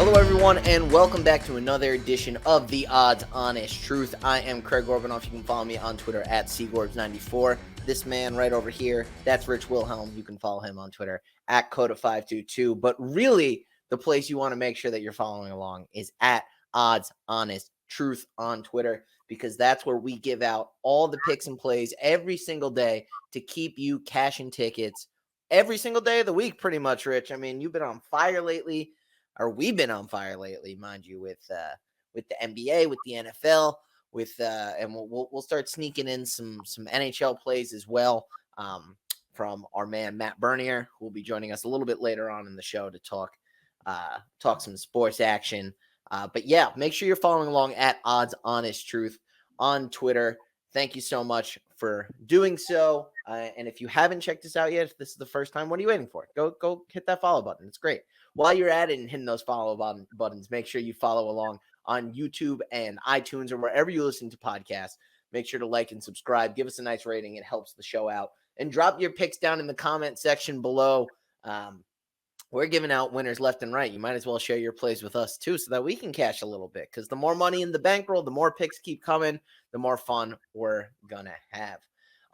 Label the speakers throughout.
Speaker 1: Hello, everyone, and welcome back to another edition of The Odds Honest Truth. I am Craig Orbanoff. You can follow me on Twitter at Seagorbs94. This man right over here, that's Rich Wilhelm. You can follow him on Twitter at Coda522. But really, the place you want to make sure that you're following along is at Odds Honest Truth on Twitter, because that's where we give out all the picks and plays every single day to keep you cashing tickets every single day of the week, pretty much, Rich. I mean, you've been on fire lately. Or we've been on fire lately, mind you, with the NBA, with the NFL, and we'll start sneaking in some NHL plays as well, from our man Matt Bernier, who will be joining us a little bit later on in the show to talk some sports action. But yeah, make sure you're following along at Odds Honest Truth on Twitter. Thank you so much for doing so. And if you haven't checked us out yet, if this is the first time, what are you waiting for? Go hit that follow button. It's great. While you're at it and hitting those follow buttons, make sure you follow along on YouTube and iTunes or wherever you listen to podcasts. Make sure to like and subscribe. Give us a nice rating. It helps the show out. And drop your picks down in the comment section below. We're giving out winners left and right. You might as well share your plays with us too, so that we can cash a little bit, because the more money in the bankroll, the more picks keep coming, the more fun we're gonna have.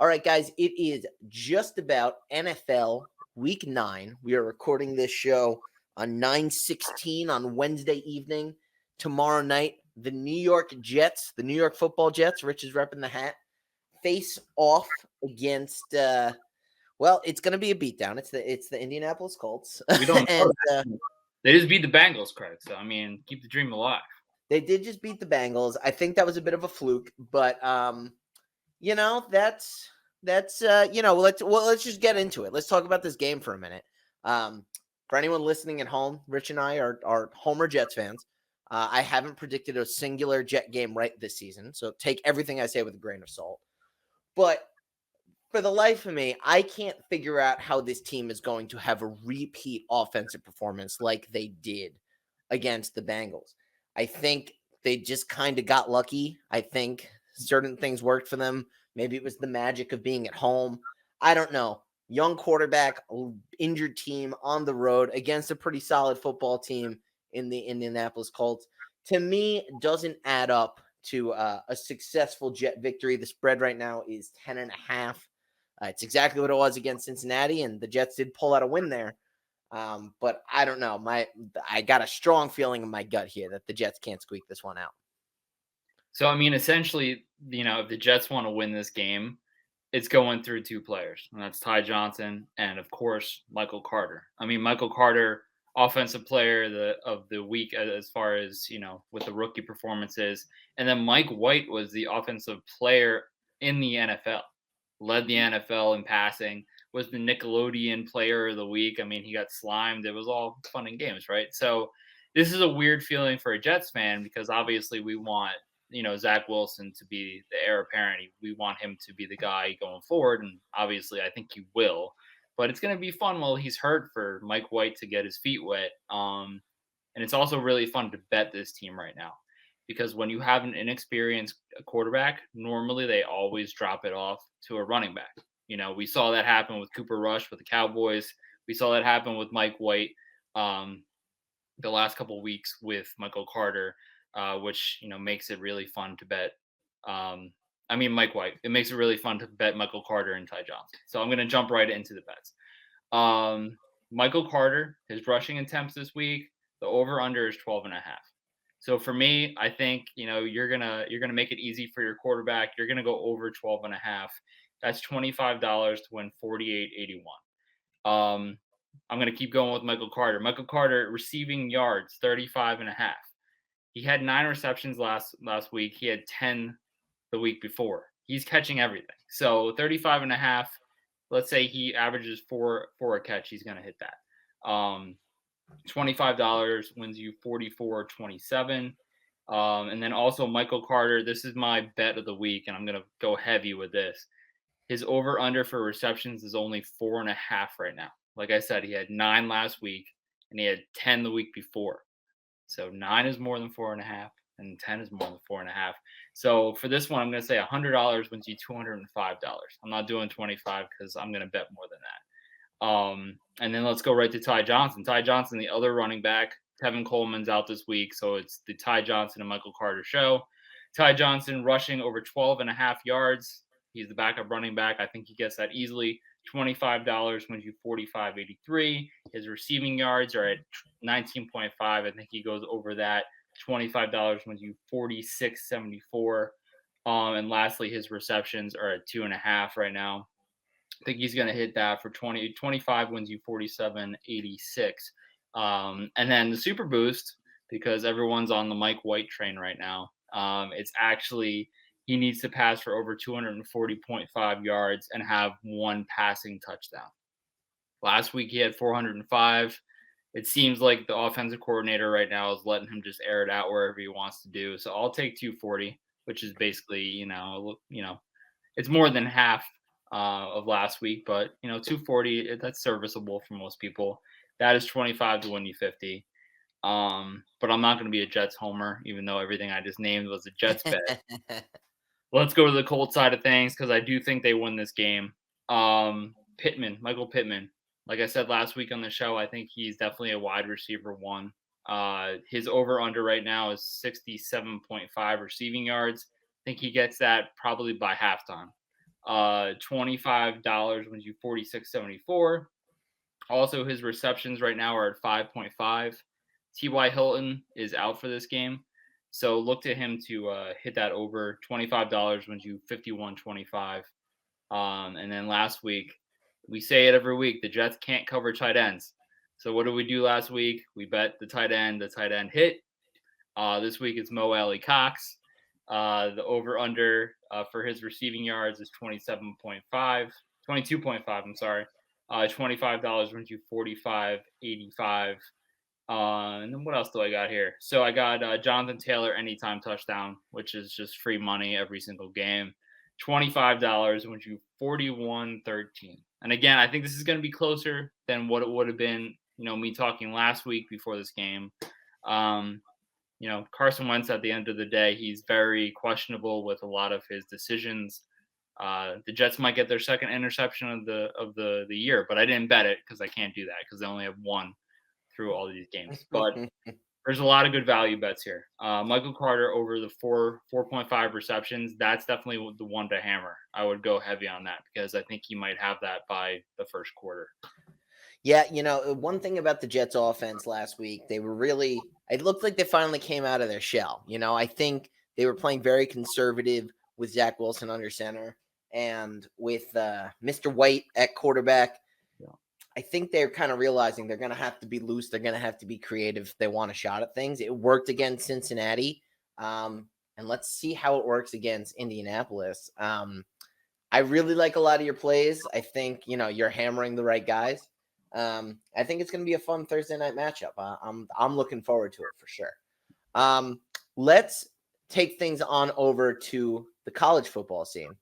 Speaker 1: All right, guys, it is just about NFL Week 9. We are recording this show on 9/16 on Wednesday evening. Tomorrow night, the New York Jets, the New York Football Jets, Rich is repping the hat, face off against it's going to be a beatdown. It's the Indianapolis Colts.
Speaker 2: We don't know they just beat the Bengals, Craig. So, I mean, keep the dream alive.
Speaker 1: They did just beat the Bengals. I think that was a bit of a fluke, but let's just get into it. Let's talk about this game for a minute. For anyone listening at home, Rich and I are Homer Jets fans. I haven't predicted a singular Jet game right this season, so take everything I say with a grain of salt. But for the life of me, I can't figure out how this team is going to have a repeat offensive performance like they did against the Bengals. I think they just kind of got lucky. I think certain things worked for them. Maybe it was the magic of being at home. I don't know. Young quarterback, injured team on the road against a pretty solid football team in the Indianapolis Colts. To me, doesn't add up to a successful Jet victory. The spread right now is 10.5. It's exactly what it was against Cincinnati, and the Jets did pull out a win there. But I don't know. I got a strong feeling in my gut here that the Jets can't squeak this one out.
Speaker 2: So, I mean, essentially, if the Jets want to win this game, it's going through two players, and that's Ty Johnson and, of course, Michael Carter. I mean, Michael Carter, offensive player of the week as far as, with the rookie performances. And then Mike White was the offensive player in the NFL, led the NFL in passing, was the Nickelodeon player of the week. I mean, he got slimed. It was all fun and games, right? So this is a weird feeling for a Jets fan, because obviously we want Zach Wilson to be the heir apparent. We want him to be the guy going forward, and obviously I think he will. But it's going to be fun while he's hurt for Mike White to get his feet wet. And it's also really fun to bet this team right now, because when you have an inexperienced quarterback, normally they always drop it off to a running back. We saw that happen with Cooper Rush with the Cowboys. We saw that happen with Mike White the last couple of weeks with Michael Carter. Which makes it really fun to bet. Mike White. It makes it really fun to bet Michael Carter and Ty Johnson. So I'm going to jump right into the bets. Michael Carter, his rushing attempts this week, the over/under is 12.5. So for me, I think you're gonna make it easy for your quarterback. You're gonna go over 12.5. That's $25 to win 48.81. I'm gonna keep going with Michael Carter. Michael Carter receiving yards 35.5. He had 9 receptions last week. He had 10 the week before. He's catching everything. So 35.5. Let's say he averages 4 a catch. He's going to hit that. $25 wins you 44.27. And then also Michael Carter. This is my bet of the week, and I'm going to go heavy with this. His over/under for receptions is only 4.5 right now. Like I said, he had 9 last week, and he had 10 the week before. So 9 is more than 4.5, and 10 is more than 4.5. So for this one, I'm going to say $100 wins you $205. I'm not doing 25 because I'm going to bet more than that. And then let's go right to Ty Johnson. Ty Johnson, the other running back, Kevin Coleman's out this week, so it's the Ty Johnson and Michael Carter show. Ty Johnson rushing over 12.5 yards. He's the backup running back. I think he gets that easily. $25 wins you 45.83. His receiving yards are at 19.5. I think he goes over that. $25 wins you 46.74. And lastly, his receptions are at 2.5 right now. I think he's going to hit that for 25 wins you 47.86. And then the super boost, because everyone's on the Mike White train right now. It's actually, he needs to pass for over 240.5 yards and have one passing touchdown. Last week he had 405. It seems like the offensive coordinator right now is letting him just air it out wherever he wants to do. So I'll take 240, which is basically, it's more than half of last week, but 240, that's serviceable for most people. That is 25 to win you 50. But I'm not going to be a Jets homer, even though everything I just named was a Jets bet. Let's go to the Colts side of things, because I do think they win this game. Michael Pittman. Like I said last week on the show, I think he's definitely a wide receiver one. His over-under right now is 67.5 receiving yards. I think he gets that probably by halftime. $25 wins you 46.74. Also, his receptions right now are at 5.5. T.Y. Hilton is out for this game, so look to him to hit that over. $25 wins you 51.25. And then last week, we say it every week, the Jets can't cover tight ends. So what did we do last week? We bet the tight end. The tight end hit. This week it's Mo Alley Cox. The over-under for his receiving yards is 22.5, I'm sorry. $25 wins you 45.85. And then what else do I got here? So I got Jonathan Taylor anytime touchdown, which is just free money every single game. $25 wins you 41.13. And again, I think this is going to be closer than what it would have been, me talking last week before this game. Carson Wentz, at the end of the day, he's very questionable with a lot of his decisions. The Jets might get their second interception of the year, but I didn't bet it because I can't do that because they only have one through all these games. But there's a lot of good value bets here. Michael Carter over the 4.5 receptions. That's definitely the one to hammer. I would go heavy on that because I think he might have that by the first quarter.
Speaker 1: Yeah, one thing about the Jets offense last week, it looked like they finally came out of their shell. I think they were playing very conservative with Zach Wilson under center and with Mr. White at quarterback. I think they're kind of realizing they're going to have to be loose. They're going to have to be creative if they want a shot at things. It worked against Cincinnati. And let's see how it works against Indianapolis. I really like a lot of your plays. I think, you're hammering the right guys. I think it's going to be a fun Thursday night matchup. I'm looking forward to it for sure. Let's take things on over to the college football scene.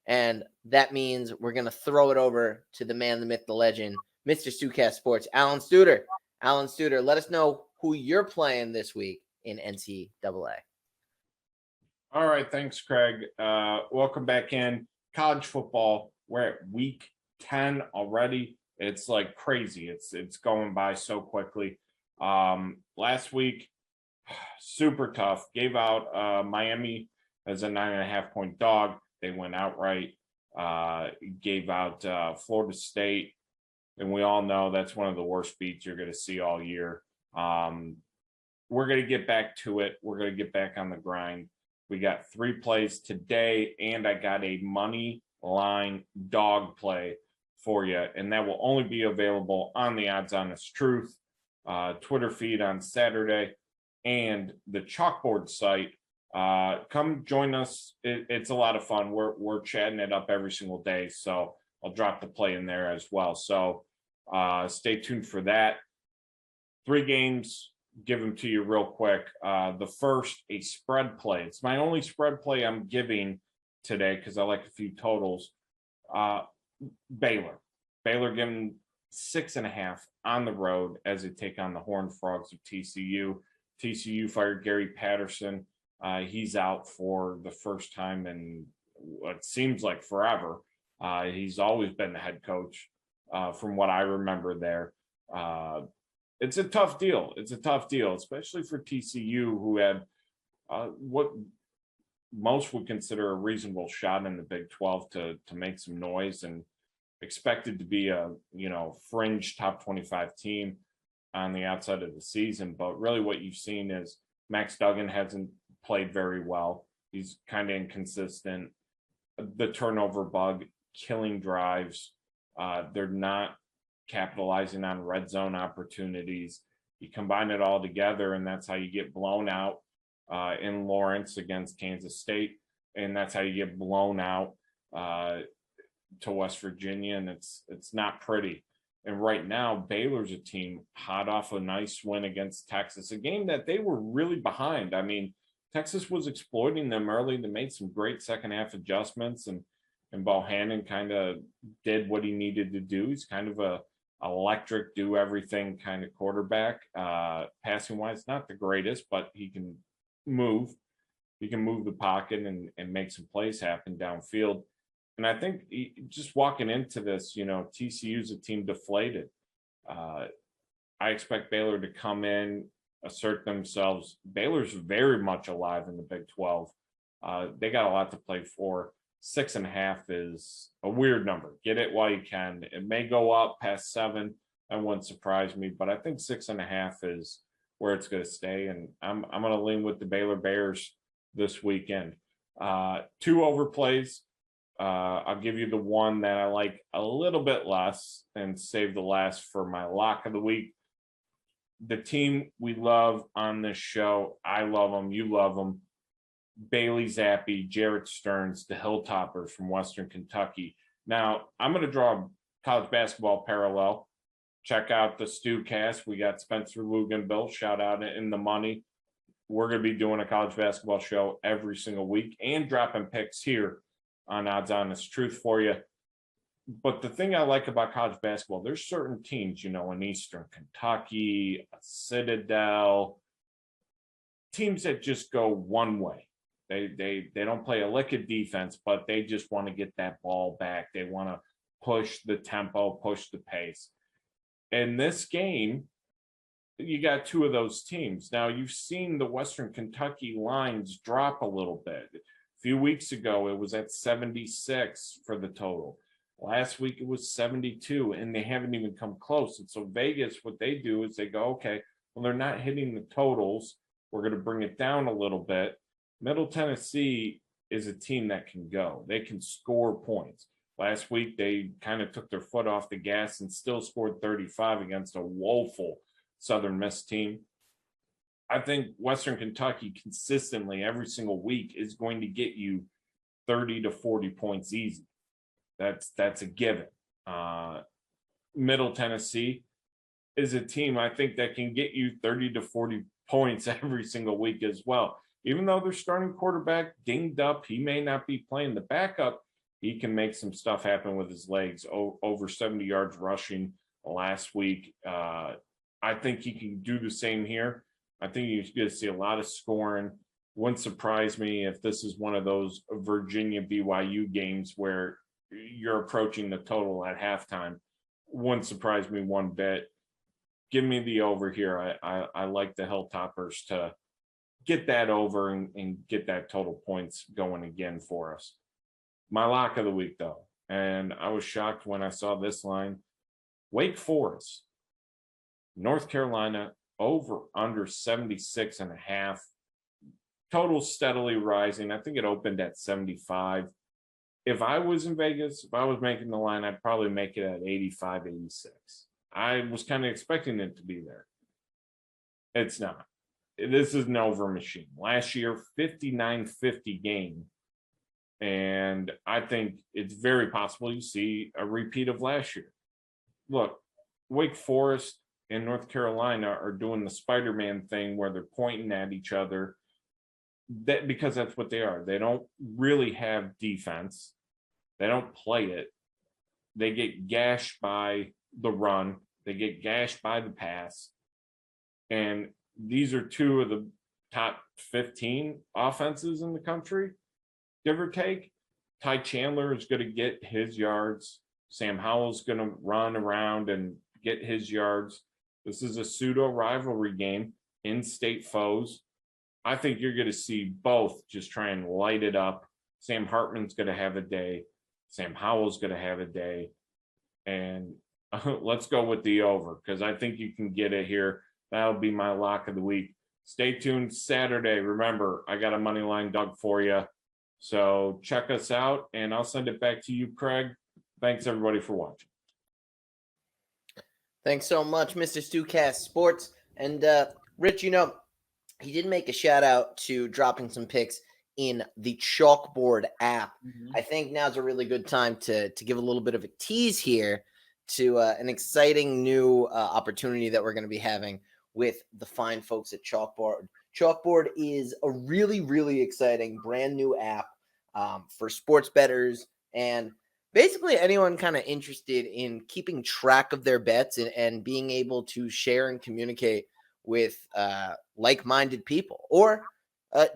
Speaker 1: And that means we're going to throw it over to the man, the myth, the legend, Mr. Stucast Sports, Alan Studer. Alan Studer, let us know who you're playing this week in NCAA.
Speaker 3: All right. Thanks, Craig. Welcome back in. College football. We're at week 10 already. It's like crazy. It's going by so quickly. Last week, super tough. Gave out Miami as a 9.5-point dog. They went outright. Gave out Florida State. And we all know that's one of the worst beats you're going to see all year. We're going to get back to it. We're going to get back on the grind. We got 3 plays today, and I got a money line dog play for you. And that will only be available on the Odds Honest Truth Twitter feed on Saturday and the Chalkboard site. Come join us. It's a lot of fun. We're chatting it up every single day. So I'll drop the play in there as well. So stay tuned for that. 3 games, give them to you real quick. The first, a spread play. It's my only spread play I'm giving today because I like a few totals. Baylor giving 6.5 on the road as they take on the Horned Frogs of TCU. TCU fired Gary Patterson. He's out for the first time in what seems like forever. He's always been the head coach from what I remember there. it's a tough deal. It's a tough deal, especially for TCU, who had what most would consider a reasonable shot in the Big 12 to make some noise, and expected to be a fringe top 25 team on the outside of the season. But really what you've seen is Max Duggan hasn't played very well. He's kind of inconsistent. The turnover bug killing drives. They're not capitalizing on red zone opportunities. You combine it all together, and that's how you get blown out in Lawrence against Kansas State, and that's how you get blown out to West Virginia, and it's not pretty. And right now, Baylor's a team hot off a nice win against Texas, a game that they were really behind. I mean, Texas was exploiting them early. They made some great second half adjustments, and Bohannon kind of did what he needed to do. He's kind of a electric, do everything kind of quarterback. Passing wise, not the greatest, but he can move. He can move the pocket and make some plays happen downfield. And I think just walking into this, TCU's a team deflated. I expect Baylor to come in, assert themselves. Baylor's very much alive in the Big 12. They got a lot to play for. 6.5 is a weird number. Get it while you can. It may go up past 7. That wouldn't surprise me, but I think 6.5 is where it's going to stay. And I'm going to lean with the Baylor Bears this weekend. 2 overplays. I'll give you the one that I like a little bit less and save the last for my lock of the week. The team we love on this show, I love them, you love them. Bailey Zappi, Jarrett Stearns, the Hilltoppers from Western Kentucky. Now, I'm going to draw a college basketball parallel. Check out the Stu Cast. We got Spencer Luganville, shout out in the money. We're going to be doing a college basketball show every single week and dropping picks here on Odds Honest Truth for you. But the thing I like about college basketball, there's certain teams, in Eastern Kentucky, Citadel, teams that just go one way. They don't play a lick of defense, but they just want to get that ball back. They want to push the tempo, push the pace. In this game, you got 2 of those teams. Now, you've seen the Western Kentucky lines drop a little bit. A few weeks ago, it was at 76 for the total. Last week, it was 72, and they haven't even come close. And so Vegas, what they do is they go, okay, well, they're not hitting the totals. We're going to bring it down a little bit. Middle Tennessee is a team that can go. They can score points. Last week, they kind of took their foot off the gas and still scored 35 against a woeful Southern Miss team. I think Western Kentucky consistently every single week is going to get you 30 to 40 points easy. That's a given. Middle Tennessee is a team I think that can get you 30 to 40 points every single week as well. Even though their starting quarterback dinged up, he may not be playing the backup. He can make some stuff happen with his legs. Over 70 yards rushing last week. I think he can do the same here. I think you're going to see a lot of scoring. Wouldn't surprise me if this is one of those Virginia BYU games where you're approaching the total at halftime. Wouldn't surprise me one bit. Give me the over here. I like the Hilltoppers to get that over and get that total points going again for us. My lock of the week, though, and I was shocked when I saw this line. Wake Forest, North Carolina, over under 76.5. Total steadily rising. I think it opened at 75. If I was in Vegas, if I was making the line, I'd probably make it at 85, 86. I was kind of expecting it to be there. It's not. This is an over machine. Last year, 59-50 game. And I think it's very possible you see a repeat of last year. Look, Wake Forest and North Carolina are doing the Spider-Man thing where they're pointing at each other. Because that's what they are. They don't really have defense. They don't play it. They get gashed by the run. They get gashed by the pass. And these are 2 of the top 15 offenses in the country, give or take. Ty Chandler is going to get his yards. Sam Howell's going to run around and get his yards. This is a pseudo rivalry game, in-state foes. I think you're going to see both just try and light it up. Sam Hartman's going to have a day. Sam Howell's going to have a day. And let's go with the over because I think you can get it here. That'll be my lock of the week. Stay tuned Saturday. Remember, I got a money line dug for you. So check us out, and I'll send it back to you, Craig. Thanks, everybody, for watching.
Speaker 1: Thanks so much, Mr. Stewcast Sports. And Rich, he did make a shout out to dropping some picks in the Chalkboard app. I think now's a really good time to give a little bit of a tease here to an exciting new opportunity that we're going to be having with the fine folks at Chalkboard. Chalkboard is a really, really exciting brand new app for sports bettors and basically anyone kind of interested in keeping track of their bets and being able to share and communicate with like-minded people or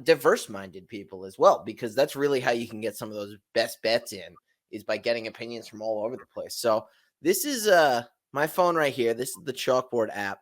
Speaker 1: diverse-minded people as well, because that's really how you can get some of those best bets in is by getting opinions from all over the place. So this is my phone right here. This is the Chalkboard app.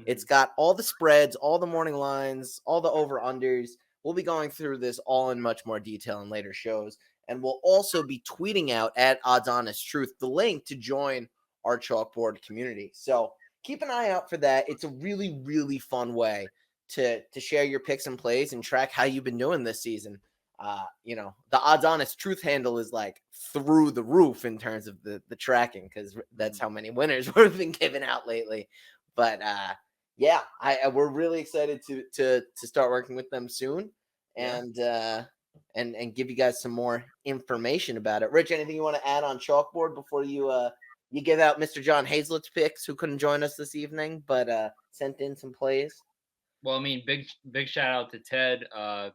Speaker 1: It's got all the spreads, all the morning lines, all the over-unders. We'll be going through this all in much more detail in later shows. And we'll also be tweeting out at Odds Honest Truth the link to join our Chalkboard community. So keep an eye out for that. It's a really, really fun way to share your picks and plays and track how you've been doing this season. The Odds Honest Truth handle is like through the roof in terms of the tracking because that's how many winners we've been giving out lately. But we're really excited to start working with them soon and give you guys some more information about it. Rich, anything you want to add on Chalkboard before you give out Mr. John Hazlett's picks, who couldn't join us this evening, but sent in some plays?
Speaker 2: Well, I mean, big shout out to Ted.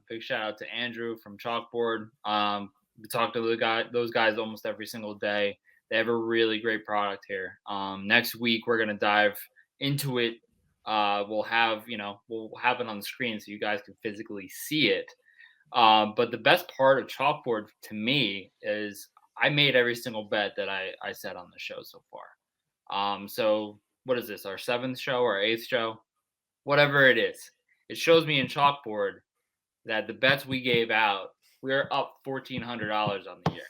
Speaker 2: Big shout out to Andrew from Chalkboard. We talk to those guys almost every single day. They have a really great product here. Next week we're gonna dive into it. We'll have it on the screen so you guys can physically see it. But the best part of Chalkboard to me is I made every single bet that I said on the show so far. So what is this? Our 7th show or 8th show? Whatever it is. It shows me in Chalkboard that the bets we gave out, we're up $1,400 on the year.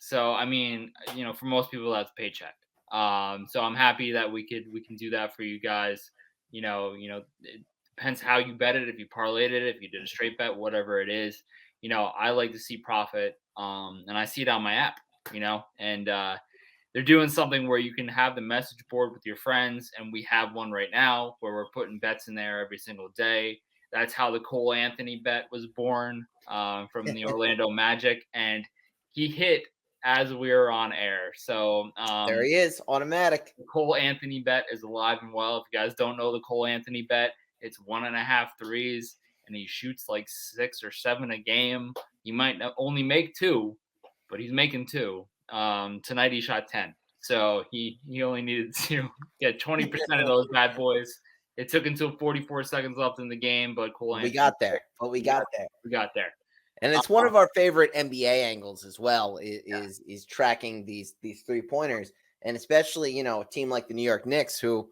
Speaker 2: So I mean, for most people that's paycheck. So I'm happy that we can do that for you guys. It depends how you bet it. If you parlayed it, if you did a straight bet, whatever it is, I like to see profit. And I see it on my app, and they're doing something where you can have the message board with your friends. And we have one right now where we're putting bets in there every single day. That's how the Cole Anthony bet was born from the Orlando Magic. And he hit as we were on air. So
Speaker 1: there he is, automatic.
Speaker 2: The Cole Anthony bet is alive and well. If you guys don't know the Cole Anthony bet, it's 1.5 threes, and he shoots like 6 or 7 a game. He might only make 2, but he's making 2. Tonight he shot 10, so he only needed to get 20% of those bad boys. It took until 44 seconds left in the game, but Cole Anthony,
Speaker 1: we got there. We got there. And it's one of our favorite NBA angles as well. Is tracking these 3-pointers, and especially a team like the New York Knicks, who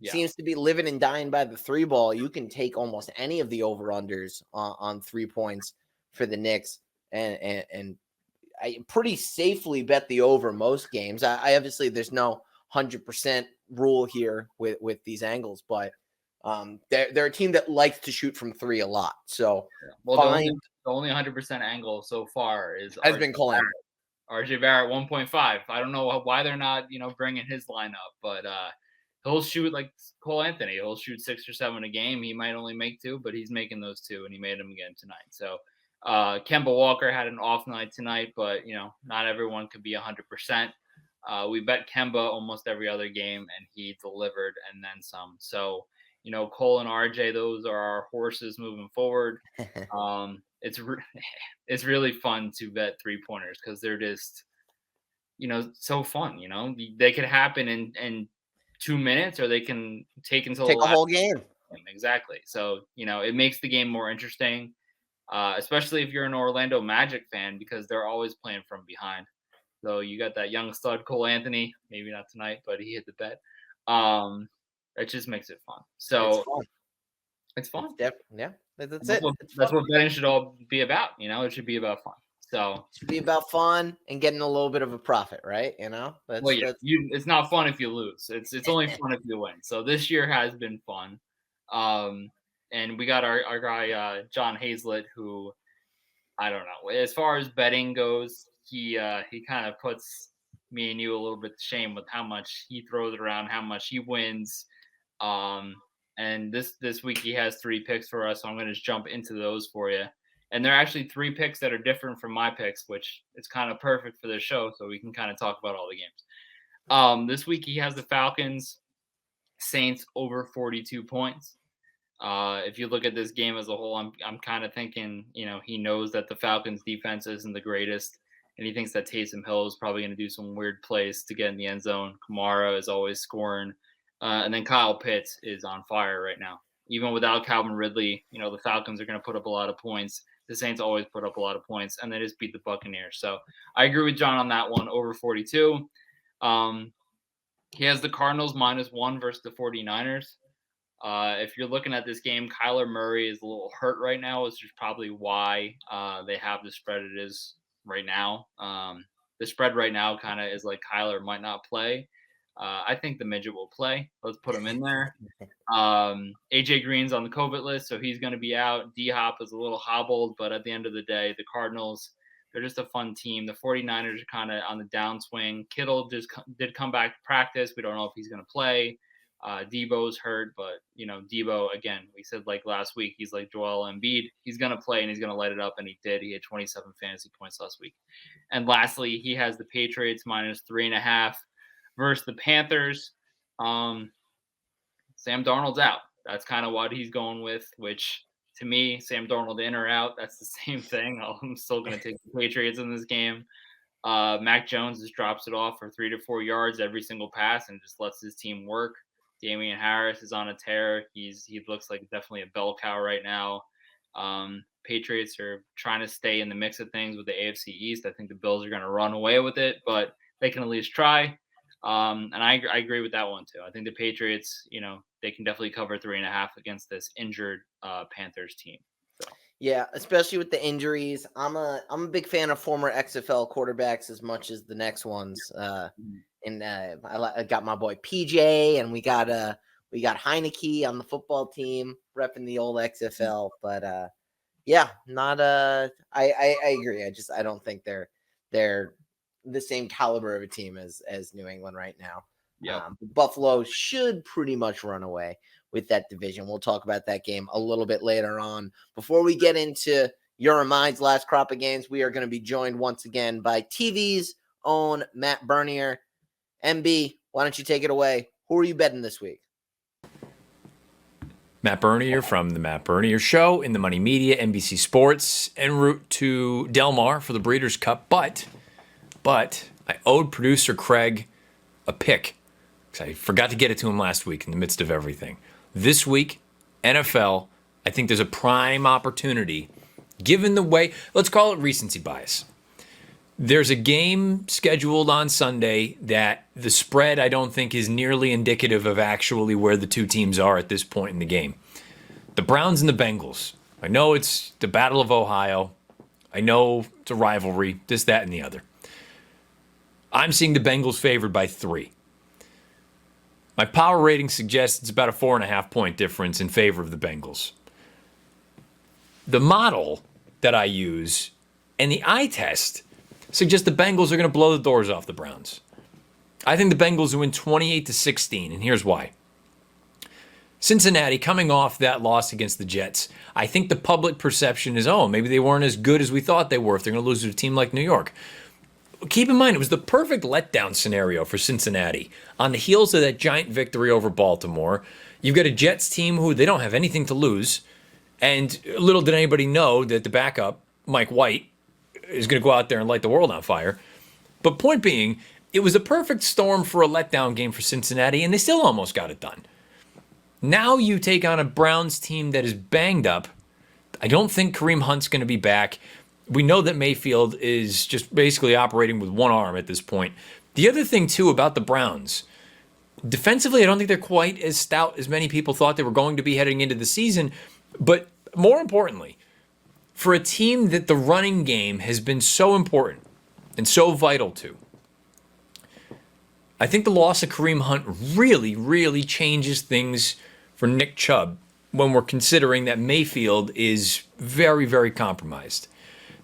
Speaker 1: seems to be living and dying by the 3 ball. You can take almost any of the over-unders on 3 points for the Knicks, and I pretty safely bet the over most games. I obviously there's no 100% rule here with these angles, but they're a team that likes to shoot from 3 a lot. So
Speaker 2: the only 100% angle so far has
Speaker 1: been Cole Anthony.
Speaker 2: RJ Barrett 1.5. I don't know why they're not bringing his lineup, but he'll shoot like Cole Anthony. He'll shoot 6 or 7 a game. He might only make 2, but he's making those 2, and he made them again tonight. So Kemba Walker had an off night tonight, but not everyone could be 100%. We bet Kemba almost every other game, and he delivered and then some. So Cole and RJ, those are our horses moving forward. It's really fun to bet 3-pointers because they're just so fun. They could happen in 2 minutes, or they can take a
Speaker 1: whole game.
Speaker 2: Exactly. So it makes the game more interesting. Especially if you're an Orlando Magic fan, because they're always playing from behind. So you got that young stud Cole Anthony, maybe not tonight, but he hit the bet. That just makes it fun. So it's fun.
Speaker 1: Yeah, that's it.
Speaker 2: That's what betting should all be about. It should be about fun. So
Speaker 1: it should be about fun and getting a little bit of a profit, right?
Speaker 2: It's not fun if you lose. It's only fun if you win. So this year has been fun. And we got our guy John Hazlett, who I don't know. As far as betting goes, he kind of puts me and you a little bit to shame with how much he throws it around, how much he wins. And this week he has 3 picks for us, so I'm going to just jump into those for you. And they're actually 3 picks that are different from my picks, which is kind of perfect for this show, so we can kind of talk about all the games. This week he has the Falcons Saints over 42 points. If you look at this game as a whole, I'm kind of thinking, he knows that the Falcons defense isn't the greatest, and he thinks that Taysom Hill is probably going to do some weird plays to get in the end zone. Kamara is always scoring. And then Kyle Pitts is on fire right now. Even without Calvin Ridley, the Falcons are going to put up a lot of points. The Saints always put up a lot of points, and they just beat the Buccaneers. So I agree with John on that one, over 42. He has the Cardinals -1 versus the 49ers. If you're looking at this game, Kyler Murray is a little hurt right now, which is probably why they have the spread it is right now. The spread right now kind of is like Kyler might not play. I think the midget will play. Let's put him in there. AJ Green's on the COVID list, so he's going to be out. D-Hop is a little hobbled, but at the end of the day, the Cardinals, they're just a fun team. The 49ers are kind of on the downswing. Kittle just did come back to practice. We don't know if he's going to play. Debo's hurt, but, Debo, again, we said like last week, he's like Joel Embiid. He's going to play, and he's going to light it up, and he did. He had 27 fantasy points last week. And lastly, he has the Patriots -3.5. versus the Panthers. Sam Darnold's out. That's kind of what he's going with, which to me, Sam Darnold in or out, that's the same thing. I'm still going to take the Patriots in this game. Mac Jones just drops it off for 3 to 4 yards every single pass and just lets his team work. Damian Harris is on a tear. He looks like definitely a bell cow right now. Patriots are trying to stay in the mix of things with the AFC East. I think the Bills are going to run away with it, but they can at least try. And I agree with that one too. I think the Patriots, they can definitely cover 3.5 against this injured Panthers team. So.
Speaker 1: Yeah, especially with the injuries. I'm a big fan of former XFL quarterbacks as much as the next ones. And I got my boy PJ, and we got Heineke on the football team repping the old XFL. But yeah, not I agree. I don't think they're the same caliber of a team as New England right now.
Speaker 2: Yeah,
Speaker 1: Buffalo should pretty much run away with that division. We'll talk about that game a little bit later on. Before we get into your and mine's last crop of games, we are going to be joined once again by TV's own Matt Bernier. MB, why don't you take it away? Who are you betting this week?
Speaker 4: Matt Bernier from the Matt Bernier Show in the Money Media, NBC Sports, en route to Del Mar for the Breeders' Cup. But I owed producer Craig a pick because I forgot to get it to him last week in the midst of everything. This week, NFL, I think there's a prime opportunity, given the way, let's call it recency bias. There's a game scheduled on Sunday that the spread I don't think is nearly indicative of actually where the two teams are at this point in the game. The Browns and the Bengals. I know it's the Battle of Ohio. I know it's a rivalry, this, that, and the other. I'm seeing the Bengals favored by 3. My power rating suggests it's about a 4.5 point difference in favor of the Bengals. The model that I use and the eye test suggest the Bengals are going to blow the doors off the Browns. I think the Bengals win 28-16, and here's why. Cincinnati, coming off that loss against the Jets, I think the public perception is, maybe they weren't as good as we thought they were if they're going to lose to a team like New York. Keep in mind, it was the perfect letdown scenario for Cincinnati. On the heels of that giant victory over Baltimore, you've got a Jets team who they don't have anything to lose, and little did anybody know that the backup, Mike White, is going to go out there and light the world on fire. But point being, it was a perfect storm for a letdown game for Cincinnati, and they still almost got it done. Now you take on a Browns team that is banged up. I don't think Kareem Hunt's going to be back. We know that Mayfield is just basically operating with one arm at this point. The other thing, too, about the Browns, Defensively, I don't think they're quite as stout as many people thought they were going to be heading into the season. But more importantly, for a team that the running game has been so important and so vital to, I think the loss of Kareem Hunt really, really changes things for Nick Chubb when we're considering that Mayfield is very, very compromised.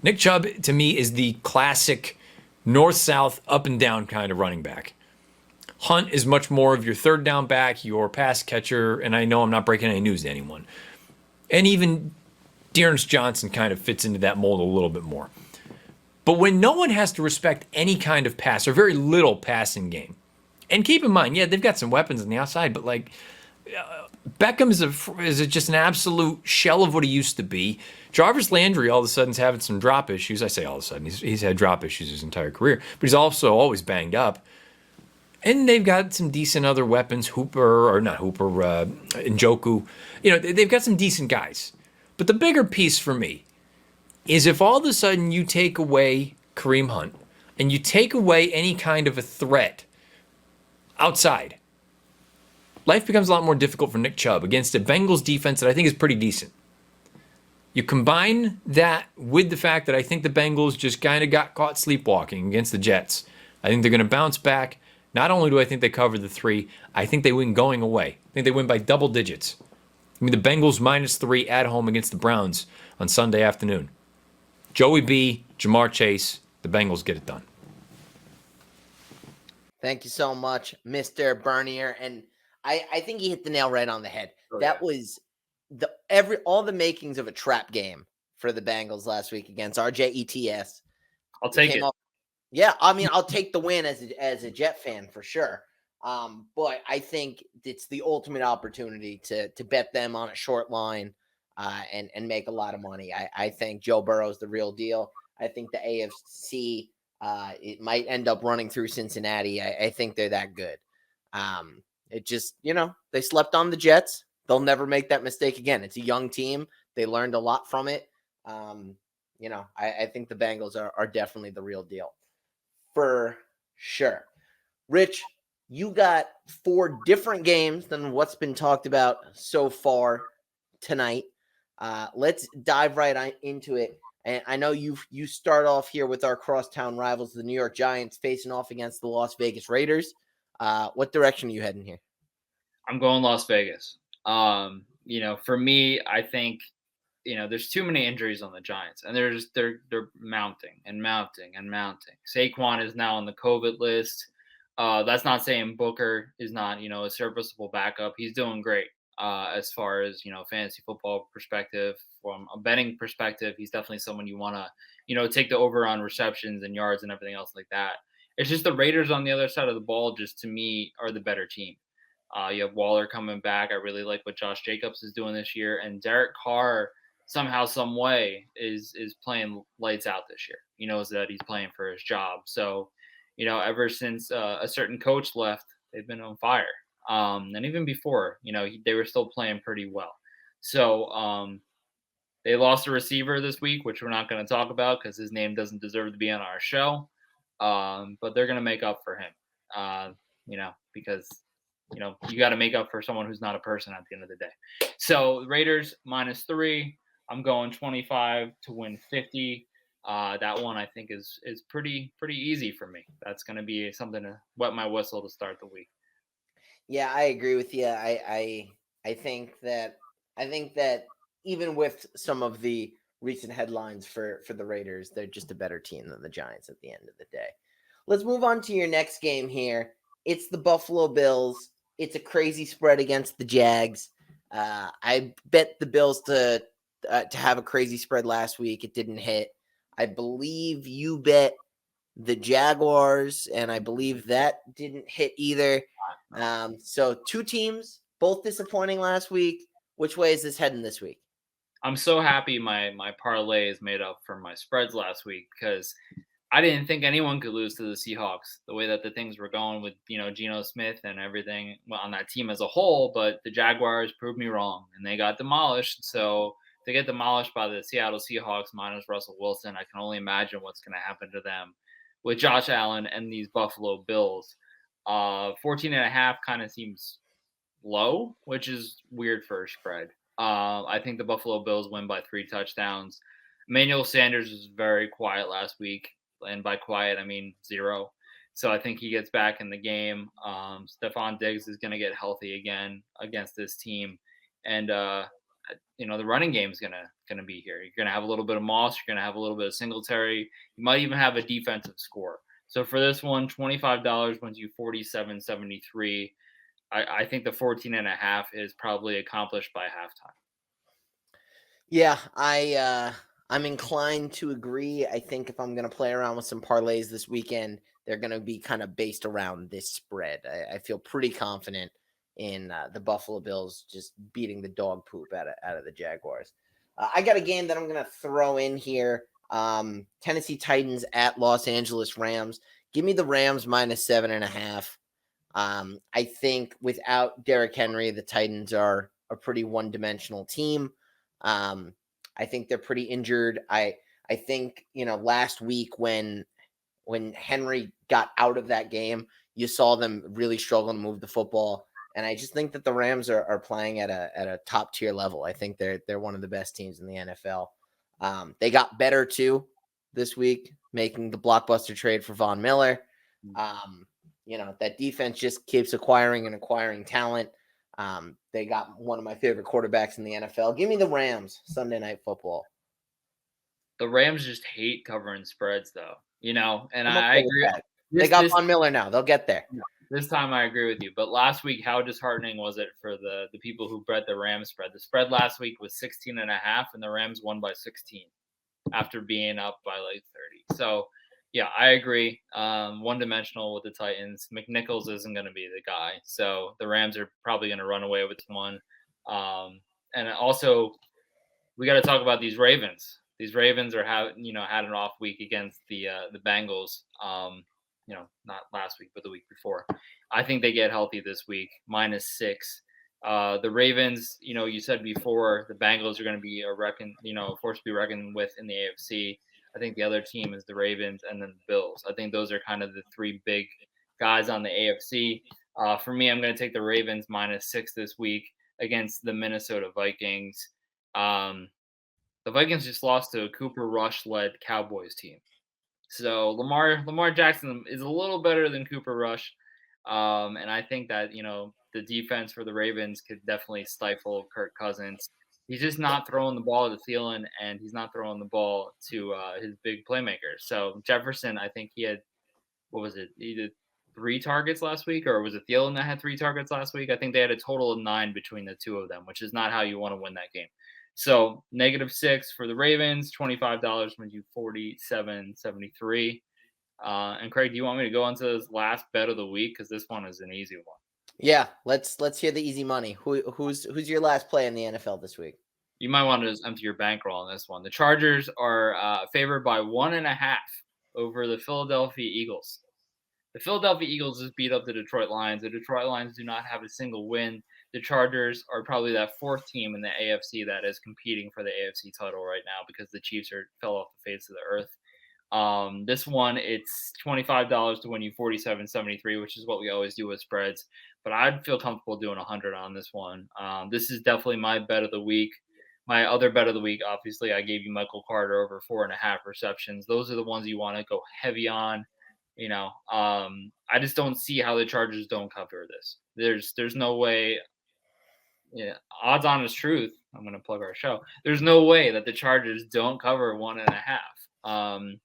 Speaker 4: Nick Chubb, to me, is the classic north-south, up-and-down kind of running back. Hunt is much more of your third down back, your pass catcher, and I know I'm not breaking any news to anyone. And even Dearness Johnson kind of fits into that mold a little bit more. But when no one has to respect any kind of pass or very little passing game, and keep in mind, yeah, they've got some weapons on the outside, but like Beckham is just an absolute shell of what he used to be. Jarvis Landry all of a sudden is having some drop issues. I say all of a sudden, he's had drop issues his entire career, but he's also always banged up. And they've got some decent other weapons, Njoku. You know, they've got some decent guys. But the bigger piece for me is if all of a sudden you take away Kareem Hunt and you take away any kind of a threat outside, life becomes a lot more difficult for Nick Chubb against a Bengals defense that I think is pretty decent. You combine that with the fact that I think the Bengals just kind of got caught sleepwalking against the Jets. I think they're going to bounce back. Not only do I think they cover the 3, I think they win going away. I think they win by double digits. I mean, the Bengals -3 at home against the Browns on Sunday afternoon. Joey B, Jamar Chase, the Bengals get it done.
Speaker 1: Thank you so much, Mr. Bernier. And I think he hit the nail right on the head. That was all the makings of a trap game for the Bengals last week against RJETS.
Speaker 2: I'll take it.
Speaker 1: Yeah, I mean, I'll take the win as a Jet fan for sure. But I think it's the ultimate opportunity to bet them on a short line and make a lot of money. I think Joe Burrow's the real deal. I think the AFC it might end up running through Cincinnati. I think they're that good. It just, they slept on the Jets. They'll never make that mistake again. It's a young team. They learned a lot from it. I think the Bengals are definitely the real deal. For sure. Rich, you got 4 different games than what's been talked about so far tonight. Let's dive right into it. And I know you start off here with our crosstown rivals, the New York Giants, facing off against the Las Vegas Raiders. What direction are you heading here?
Speaker 2: I'm going Las Vegas. For me, I think there's too many injuries on the Giants, and they're mounting and mounting and mounting. Saquon is now on the COVID list. That's not saying Booker is not, a serviceable backup. He's doing great as far as, fantasy football perspective. From a betting perspective, he's definitely someone you want to, take the over on receptions and yards and everything else like that. It's just the Raiders on the other side of the ball, just to me, are the better team. You have Waller coming back. I really like what Josh Jacobs is doing this year. And Derek Carr, somehow, some way, is playing lights out this year. He knows that he's playing for his job. So, ever since a certain coach left, they've been on fire. And even before, they were still playing pretty well. So they lost a receiver this week, which we're not going to talk about because his name doesn't deserve to be on our show. But they're going to make up for him, because, you got to make up for someone who's not a person at the end of the day. So Raiders -3. I'm going 25 to win 50. That one I think is pretty easy for me. That's going to be something to wet my whistle to start the week.
Speaker 1: Yeah, I agree with you. I think that even with some of the recent headlines for the Raiders, they're just a better team than the Giants at the end of the day. Let's move on to your next game here. It's the Buffalo Bills. It's a crazy spread against the Jags. I bet the Bills to have a crazy spread last week. It didn't hit. I believe you bet the Jaguars, and I believe that didn't hit either. So 2 teams, both disappointing last week. Which way is this heading this week?
Speaker 2: I'm so happy my parlay is made up for my spreads last week because I didn't think anyone could lose to the Seahawks the way that the things were going with, Geno Smith and everything on that team as a whole. But the Jaguars proved me wrong and they got demolished. So to get demolished by the Seattle Seahawks minus Russell Wilson, I can only imagine what's going to happen to them with Josh Allen and these Buffalo Bills. 14.5 kind of seems low, which is weird for a spread. I think the Buffalo Bills win by 3 touchdowns. Emmanuel Sanders was very quiet last week, and by quiet I mean 0. So I think he gets back in the game. Stephon Diggs is going to get healthy again against this team, and the running game is gonna be here. You're gonna have a little bit of Moss. You're gonna have a little bit of Singletary. You might even have a defensive score. So for this one, $25 wins you 47.73. I think the 14.5 is probably accomplished by halftime.
Speaker 1: Yeah, I'm inclined to agree. I think if I'm going to play around with some parlays this weekend, they're going to be kind of based around this spread. I feel pretty confident in the Buffalo Bills just beating the dog poop out of the Jaguars. I got a game that I'm going to throw in here. Tennessee Titans at Los Angeles Rams. Give me the Rams minus 7.5. I think without Derrick Henry, the Titans are a pretty one-dimensional team. I think they're pretty injured. I think, last week when Henry got out of that game, you saw them really struggle to move the football. And I just think that the Rams are playing at a top tier level. I think they're one of the best teams in the NFL. They got better too this week, making the blockbuster trade for Von Miller. That defense just keeps acquiring talent. They got one of my favorite quarterbacks in the NFL. Give me the Rams Sunday Night Football.
Speaker 2: The Rams just hate covering spreads, though. And I agree.
Speaker 1: They got Von Miller now. They'll get there.
Speaker 2: This time I agree with you. But last week, how disheartening was it for the people who bet the Rams spread? The spread last week was 16.5, and the Rams won by 16 after being up by like 30. So, yeah, I agree. One-dimensional with the Titans. McNichols isn't going to be the guy. So the Rams are probably going to run away with one. And also, we got to talk about these Ravens. These Ravens had an off week against the Bengals. Not last week, but the week before. I think they get healthy this week, -6. The Ravens, you said before, the Bengals are going to be a force to be reckoned with in the AFC. I think the other team is the Ravens and then the Bills. I think those are kind of the 3 big guys on the AFC. For me, I'm going to take the Ravens -6 this week against the Minnesota Vikings. The Vikings just lost to a Cooper Rush-led Cowboys team. So Lamar Jackson is a little better than Cooper Rush. And I think that, the defense for the Ravens could definitely stifle Kirk Cousins. He's just not throwing the ball to Thielen, and he's not throwing the ball to his big playmakers. So Jefferson, I think he had, he did 3 targets last week, or was it Thielen that had 3 targets last week? I think they had a total of 9 between the 2 of them, which is not how you want to win that game. So -6 for the Ravens, $25 wins you 47.73. And Craig, do you want me to go on to this last bet of the week? Because this one is an easy one.
Speaker 1: Yeah, let's hear the easy money. Who's your last play in the NFL this week?
Speaker 2: You might want to just empty your bankroll on this one. The Chargers are favored by 1.5 over the Philadelphia Eagles. The Philadelphia Eagles just beat up the Detroit Lions. The Detroit Lions do not have a single win. The Chargers are probably that 4th team in the AFC that is competing for the AFC title right now because the Chiefs fell off the face of the earth. This one, it's $25 to win you 47.73, which is what we always do with spreads. But I'd feel comfortable doing 100 on this one. This is definitely my bet of the week. My other bet of the week, obviously, I gave you Michael Carter over 4.5 receptions. Those are the ones you want to go heavy on. I just don't see how the Chargers don't cover this. There's no way. Yeah, odds on is truth. I'm going to plug our show. There's no way that the Chargers don't cover 1.5.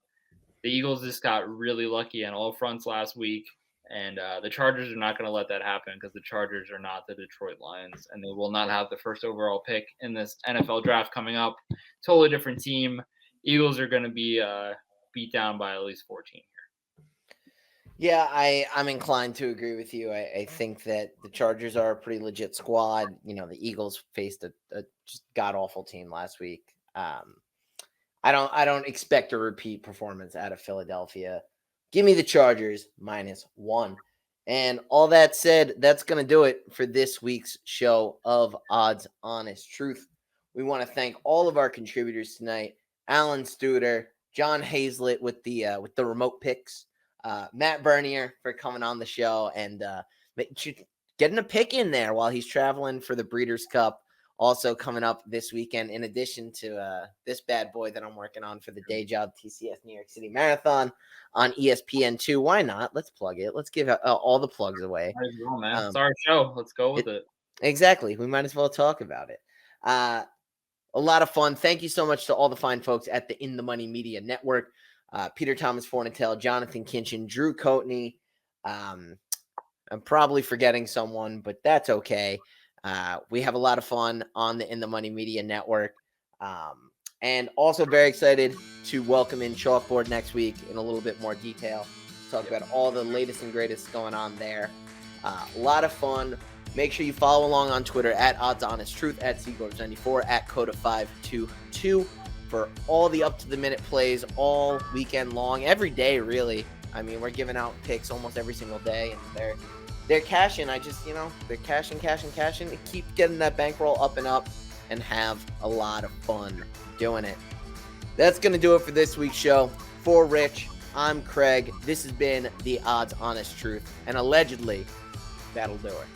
Speaker 2: The Eagles just got really lucky on all fronts last week, and the Chargers are not going to let that happen because the Chargers are not the Detroit Lions, and they will not have the first overall pick in this NFL draft coming up. Totally different team. Eagles are going to be beat down by at least 14 here.
Speaker 1: Yeah, I'm inclined to agree with you. I think that the Chargers are a pretty legit squad. The Eagles faced a just god-awful team last week. I don't expect a repeat performance out of Philadelphia. Give me the Chargers -1. And all that said, that's going to do it for this week's show of Odds Honest Truth. We want to thank all of our contributors tonight: Alan Studer, John Hazlett with the remote picks. Matt Bernier for coming on the show and getting a pick in there while he's traveling for the Breeders' Cup. Also coming up this weekend, in addition to this bad boy that I'm working on for the day job, TCS New York City Marathon on ESPN2. Why not? Let's plug it. Let's give all the plugs away.
Speaker 2: Might as well, man. It's our show. Let's go with it.
Speaker 1: Exactly. We might as well talk about it. A lot of fun. Thank you so much to all the fine folks at the In the Money Media Network. Peter Thomas Fornatel, Jonathan Kinchin, Drew Coatney. I'm probably forgetting someone, but that's okay. We have a lot of fun on the In the Money Media Network. And also very excited to welcome in Chalkboard next week in a little bit more detail. Talk about all the latest and greatest going on there. A lot of fun. Make sure you follow along on Twitter at OddsHonestTruth, at Seagorge94, at Coda522 for all the up-to-the-minute plays all weekend long, every day, really. I mean, we're giving out picks almost every single day, and they're cashing. They're cashing. Keep getting that bankroll up and up and have a lot of fun doing it. That's going to do it for this week's show. For Rich, I'm Craig. This has been the Odds Honest Truth, and allegedly, that'll do it.